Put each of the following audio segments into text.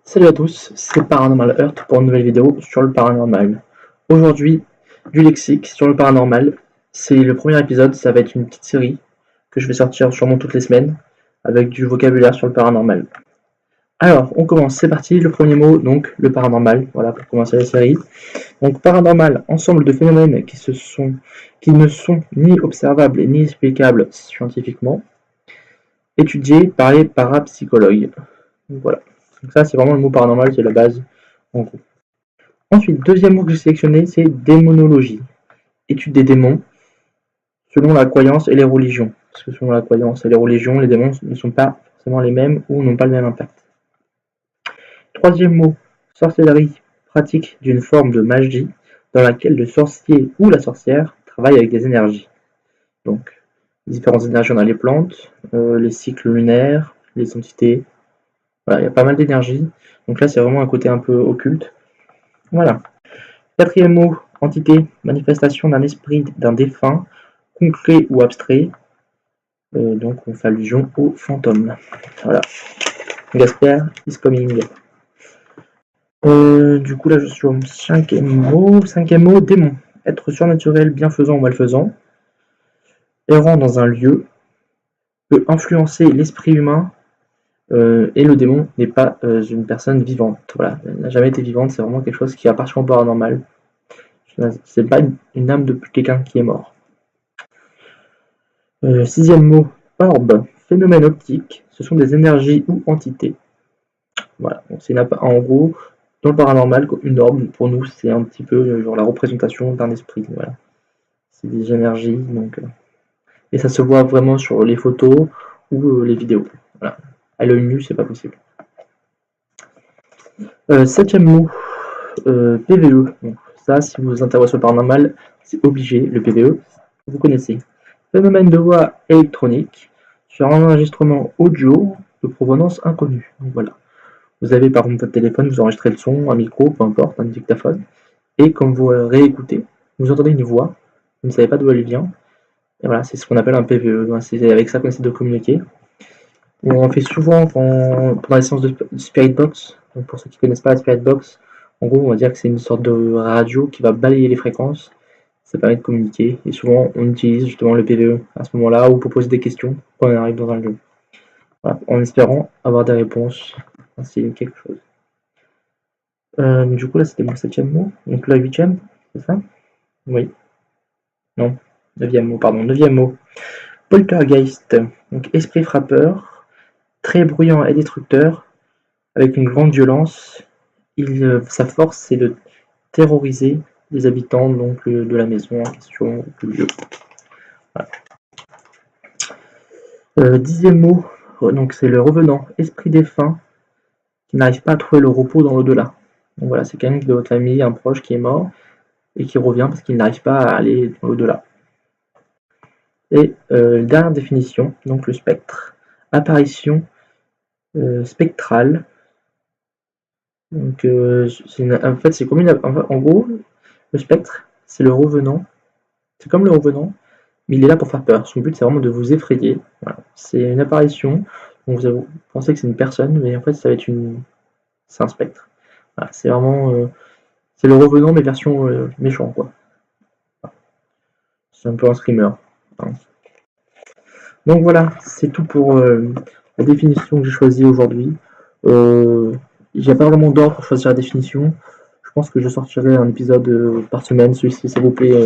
Salut à tous, c'est Paranormal Earth pour une nouvelle vidéo sur le paranormal. Aujourd'hui, du lexique sur le paranormal. C'est le premier épisode, ça va être une petite série que je vais sortir sûrement toutes les semaines avec du vocabulaire sur le paranormal. Alors, on commence, c'est parti, le premier mot, donc le paranormal, voilà pour commencer la série. Donc paranormal, ensemble de phénomènes qui ne sont ni observables ni explicables scientifiquement, étudiés par les parapsychologues. Donc, voilà. Donc ça, c'est vraiment le mot paranormal, c'est la base, en gros. Ensuite, deuxième mot que j'ai sélectionné, c'est démonologie. Étude des démons, selon la croyance et les religions. Parce que selon la croyance et les religions, les démons ne sont pas forcément les mêmes ou n'ont pas le même impact. Troisième mot, sorcellerie, pratique d'une forme de magie dans laquelle le sorcier ou la sorcière travaille avec des énergies. Donc, différentes énergies, on a les plantes, les cycles lunaires, les entités. Voilà, il y a pas mal d'énergie. Donc là, c'est vraiment un côté un peu occulte. Voilà. Quatrième mot, entité, manifestation d'un esprit d'un défunt, concret ou abstrait. Donc on fait allusion au fantôme. Voilà. Gasper is coming. Du coup là je suis au cinquième mot. Cinquième mot, démon. Être surnaturel, bienfaisant ou malfaisant. Errant dans un lieu. Peut influencer l'esprit humain. Et le démon n'est pas une personne vivante. Voilà. Elle n'a jamais été vivante, c'est vraiment quelque chose qui est partiellement paranormal. C'est pas une âme de quelqu'un qui est mort. Sixième mot, orbe, phénomène optique, ce sont des énergies ou entités. Voilà, donc c'est en gros, dans le paranormal, une orbe, pour nous, c'est un petit peu genre la représentation d'un esprit. Voilà. C'est des énergies, donc, et ça se voit vraiment sur les photos ou les vidéos. Voilà. À l'œil nu, c'est pas possible. Septième mot, PVE. Donc, ça, si vous vous intéressez au paranormal, c'est obligé, le PVE, vous connaissez. Phénomène de voix électronique sur un enregistrement audio de provenance inconnue. Donc voilà. Vous avez par exemple votre téléphone, vous enregistrez le son, un micro, peu importe, un dictaphone, et quand vous réécoutez, vous entendez une voix, vous ne savez pas d'où elle vient, et voilà, c'est ce qu'on appelle un PVE. C'est avec ça qu'on essaie de communiquer. On en fait souvent pendant les séances de Spirit Box. Donc pour ceux qui ne connaissent pas la Spirit Box, en gros, on va dire que c'est une sorte de radio qui va balayer les fréquences. Ça permet de communiquer, et souvent on utilise justement le PVE à ce moment-là, ou pour poser des questions quand on arrive dans un lieu. Voilà, en espérant avoir des réponses, ainsi quelque chose. Du coup là c'était mon septième mot, donc là huitième, c'est ça? Oui. Non, neuvième mot, pardon, neuvième mot. Poltergeist, donc esprit frappeur, très bruyant et destructeur, avec une grande violence. Sa force c'est de terroriser les habitants donc, de la maison en question, du lieu. Voilà. Dixième mot, donc c'est le revenant, esprit défunt, qui n'arrive pas à trouver le repos dans l'au-delà. Donc voilà, c'est quelqu'un de votre famille, un proche qui est mort, et qui revient parce qu'il n'arrive pas à aller dans l'au-delà. Et dernière définition, donc le spectre. Apparition spectrale. Donc en fait c'est comme en gros, le spectre, c'est le revenant. C'est comme le revenant, mais il est là pour faire peur. Son but c'est vraiment de vous effrayer. Voilà. C'est une apparition. Donc vous pensez que c'est une personne, mais en fait ça va être c'est un spectre. Voilà. C'est vraiment c'est le revenant mais version méchant quoi. Voilà. C'est un peu un screamer. Hein. Donc voilà, c'est tout pour la définition que j'ai choisie aujourd'hui. Il n'y a pas vraiment d'ordre pour choisir la définition. Je pense que je sortirai un épisode par semaine. Celui-ci, s'il vous plaît,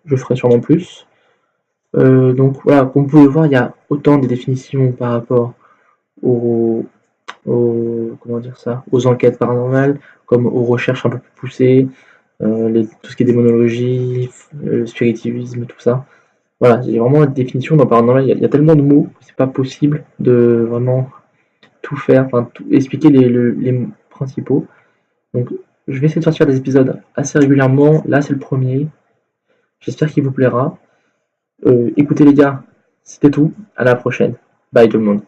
je ferai sûrement plus. Donc voilà, comme vous pouvez voir, il y a autant de définitions par rapport comment dire ça, aux enquêtes paranormales, comme aux recherches un peu plus poussées, tout ce qui est démonologie, spiritisme, tout ça. Voilà, j'ai vraiment une définition dans le paranormal, il y a tellement de mots que c'est pas possible de vraiment tout faire, enfin tout expliquer les principaux. Donc je vais essayer de sortir des épisodes assez régulièrement. Là c'est le premier. J'espère qu'il vous plaira. Écoutez les gars, c'était tout. À la prochaine. Bye tout le monde.